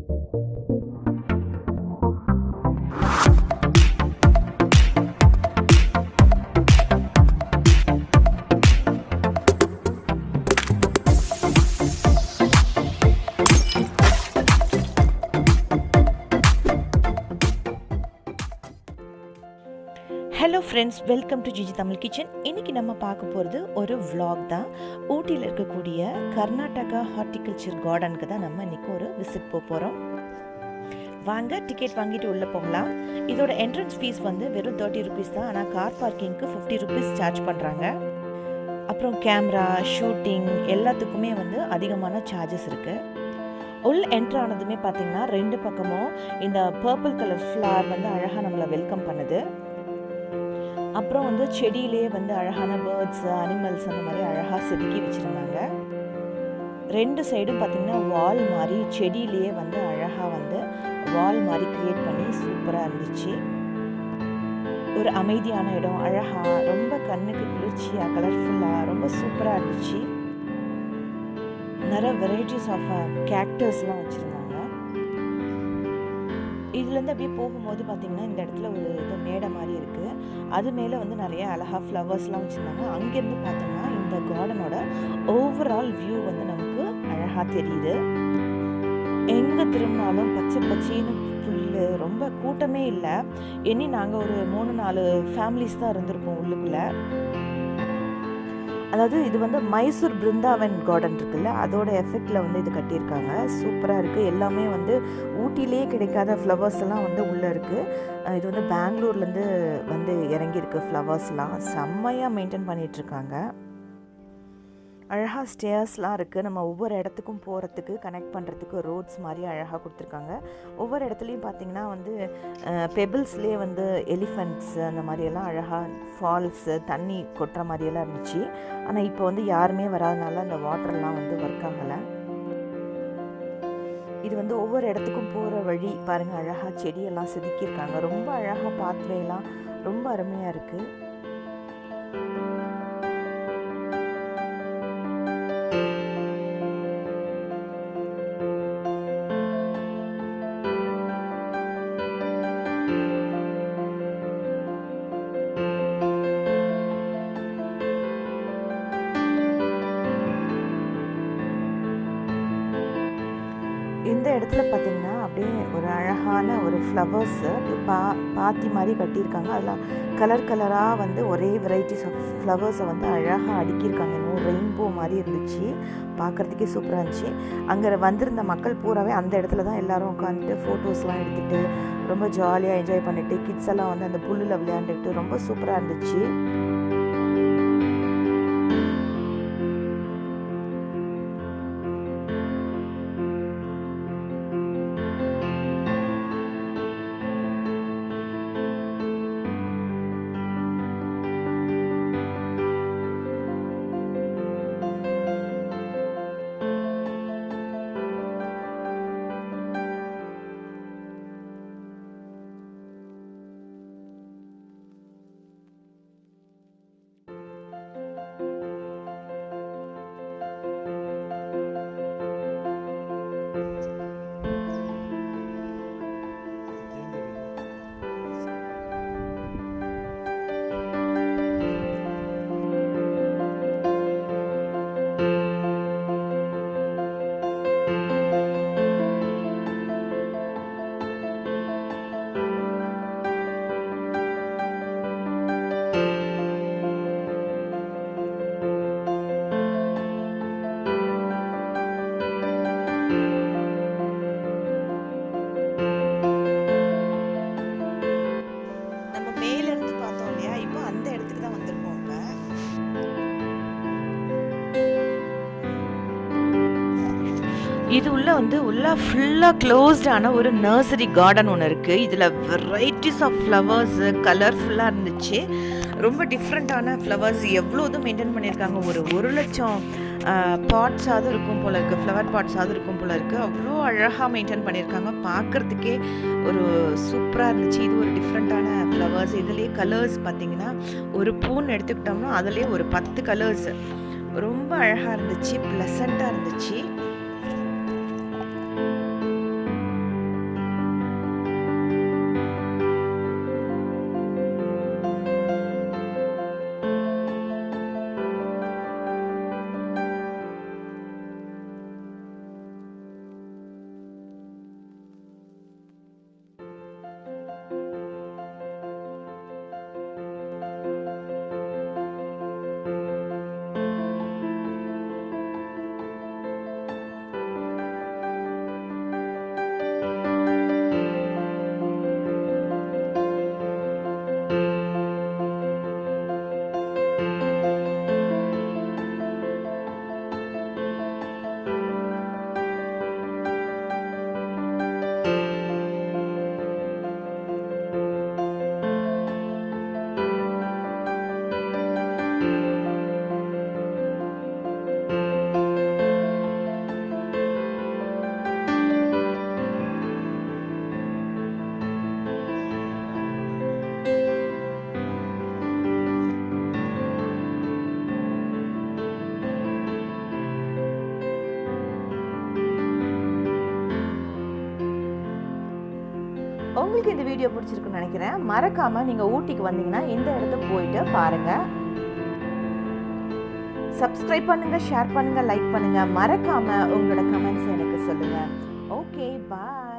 Hello friends, welcome to G G Tamil kitchen. இன்றைக்கி நம்ம பார்க்க போகிறது ஒரு vlog தான். ஊட்டியில் இருக்கக்கூடிய கர்நாடகா ஹார்டிகல்ச்சர் கார்டனுக்கு தான் நம்ம இன்றைக்கி ஒரு விசிட் போகிறோம். வாங்க டிக்கெட் வாங்கிட்டு உள்ளே போகலாம். இதோட என்ட்ரன்ஸ் ஃபீஸ் வந்து வெறும் 30 ருபீஸ் தான். ஆனால் கார் பார்க்கிங்க்கு 50 ருபீஸ் சார்ஜ் பண்ணுறாங்க. அப்புறம் கேமரா ஷூட்டிங் எல்லாத்துக்குமே வந்து அதிகமான சார்ஜஸ் இருக்குது. உள் என்ட்ரு ஆனதுமே பார்த்திங்கன்னா 2 பக்கமும் இந்த பர்பிள் கலர் ஃப்ளவர் வந்து அழகாக நம்மளை வெல்கம் பண்ணுது. அப்புறம் வந்து செடியிலே வந்து அழகான பேர்ட்ஸ், அனிமல்ஸ் அந்த மாதிரி அழகாக செதுக்கி வச்சுருந்தாங்க. 2 சைடும் பார்த்திங்கன்னா வால் மாதிரி செடியிலேயே வந்து அழகாக வந்து வால் மாதிரி க்ரியேட் பண்ணி சூப்பராக இருந்துச்சு. ஒரு அமைதியான இடம், அழகாக ரொம்ப கண்ணுக்கு குளிர்ச்சியாக கலர்ஃபுல்லாக ரொம்ப சூப்பராக இருந்துச்சு. நிறைய வெரைட்டிஸ் ஆஃப் கேக்டர்ஸ்லாம் வச்சுருந்தாங்க. இதுலேருந்து அப்படியே போகும்போது பார்த்திங்கன்னா இந்த இடத்துல ஒரு இது மேடை மாதிரி இருக்குது. அது மேலே வந்து நிறைய அழகாக ஃப்ளவர்ஸ்லாம் வச்சுருந்தாங்க. அங்கேருந்து பார்த்தோம்னா இந்த கார்டனோட ஓவரால் வியூ வந்து நமக்கு அழகாக தெரியுது. எங்கே திரும்பினாலும் பச்சை பச்சைன்னு புல், ரொம்ப கூட்டமே இல்லை. இனி நாங்கள் ஒரு 3-4 ஃபேமிலிஸ் தான் இருந்திருப்போம் உள்ளுக்குள்ளே. அதாவது இது வந்து மைசூர் பிருந்தாவன் கார்டன் இருக்குல்ல, அதோட எஃபெக்டில் வந்து இது கட்டியிருக்காங்க. சூப்பராக இருக்குது. எல்லாமே வந்து ஊட்டிலே கிடைக்காத ஃப்ளவர்ஸ் எல்லாம் வந்து உள்ளே இருக்குது. இது வந்து பெங்களூர்லேருந்து வந்து இறங்கியிருக்கு. ஃப்ளவர்ஸ்லாம் செம்மையாக மெயின்டைன் பண்ணிகிட்ருக்காங்க. அழகாக ஸ்டேர்ஸ்லாம் இருக்குது. நம்ம ஒவ்வொரு இடத்துக்கும் போகிறதுக்கு கனெக்ட் பண்ணுறதுக்கு ரோட்ஸ் மாதிரி அழகாக கொடுத்துருக்காங்க. ஒவ்வொரு இடத்துலையும் பார்த்திங்கன்னா வந்து பெபிள்ஸ்லேயே வந்து எலிஃபெண்ட்ஸ் அந்த மாதிரியெல்லாம் அழகாக ஃபால்ஸு தண்ணி கொட்டுற மாதிரியெல்லாம் இருந்துச்சு. ஆனால் இப்போ வந்து யாருமே வராதனால அந்த வாட்டர்லாம் வந்து ஒர்க் ஆகலை. இது வந்து ஒவ்வொரு இடத்துக்கும் போகிற வழி பாருங்கள், அழகாக செடியெல்லாம் செதுக்கியிருக்காங்க. ரொம்ப அழகாக பாத்வேலாம் ரொம்ப அருமையாக இருக்குது. இந்த இடத்துல பார்த்திங்கன்னா அப்படியே ஒரு அழகான ஒரு ஃப்ளவர்ஸு பாத்தி மாதிரி கட்டியிருக்காங்க. அதில் கலர் கலராக வந்து ஒரே வெரைட்டிஸ் ஆஃப் ஃப்ளவர்ஸை வந்து அழகாக அடுக்கியிருக்காங்க. இன்னும் ரெயின்போ மாதிரி இருந்துச்சு, பார்க்குறதுக்கே சூப்பராக இருந்துச்சு. அங்கே வந்திருந்த மக்கள் பூராவே அந்த இடத்துல தான் எல்லோரும் உட்காந்துட்டு ஃபோட்டோஸ்லாம் எடுத்துகிட்டு ரொம்ப ஜாலியாக என்ஜாய் பண்ணிவிட்டு கிட்ஸ் எல்லாம் வந்து அந்த புல்லில் விளையாண்டுட்டு ரொம்ப சூப்பராக இருந்துச்சு. இது உள்ள ஃபுல்லாக க்ளோஸ்டான ஒரு நர்சரி கார்டன் ஒன்று இருக்குது. இதில் வெரைட்டிஸ் ஆஃப் ஃப்ளவர்ஸு கலர்ஃபுல்லாக இருந்துச்சு. ரொம்ப டிஃப்ரெண்ட்டான ஃப்ளவர்ஸ் எவ்வளோதும் மெயின்டைன் பண்ணியிருக்காங்க. ஒரு 1,00,000 பாட்ஸாவது இருக்கும் போல் இருக்குது, ஃப்ளவர் பாட்ஸாவது இருக்கும் போல் இருக்குது. அவ்வளோ அழகாக மெயின்டைன் பண்ணியிருக்காங்க. பார்க்குறதுக்கே ஒரு சூப்பராக இருந்துச்சு. இது ஒரு டிஃப்ரெண்ட்டான ஃப்ளவர்ஸ். இதுலேயே கலர்ஸ் பார்த்திங்கன்னா ஒரு பூன்னு எடுத்துக்கிட்டோம்னா அதுலேயே ஒரு 10 கலர்ஸ். ரொம்ப அழகாக இருந்துச்சு, ப்ளசண்ட்டாக இருந்துச்சு. உங்களுக்கு இந்த வீடியோ பிடிச்சிருக்குன்னு நினைக்கிறேன். மறக்காமல் நீங்கள் ஊட்டிக்கு வந்தீங்கன்னா இந்த இடத்த போயிட்டு பாருங்கள். சப்ஸ்கிரைப் பண்ணுங்கள், ஷேர் பண்ணுங்கள், லைக் பண்ணுங்கள். மறக்காமல் உங்களோட கமெண்ட்ஸ் எனக்கு சொல்லுங்கள். ஓகே, பாய்.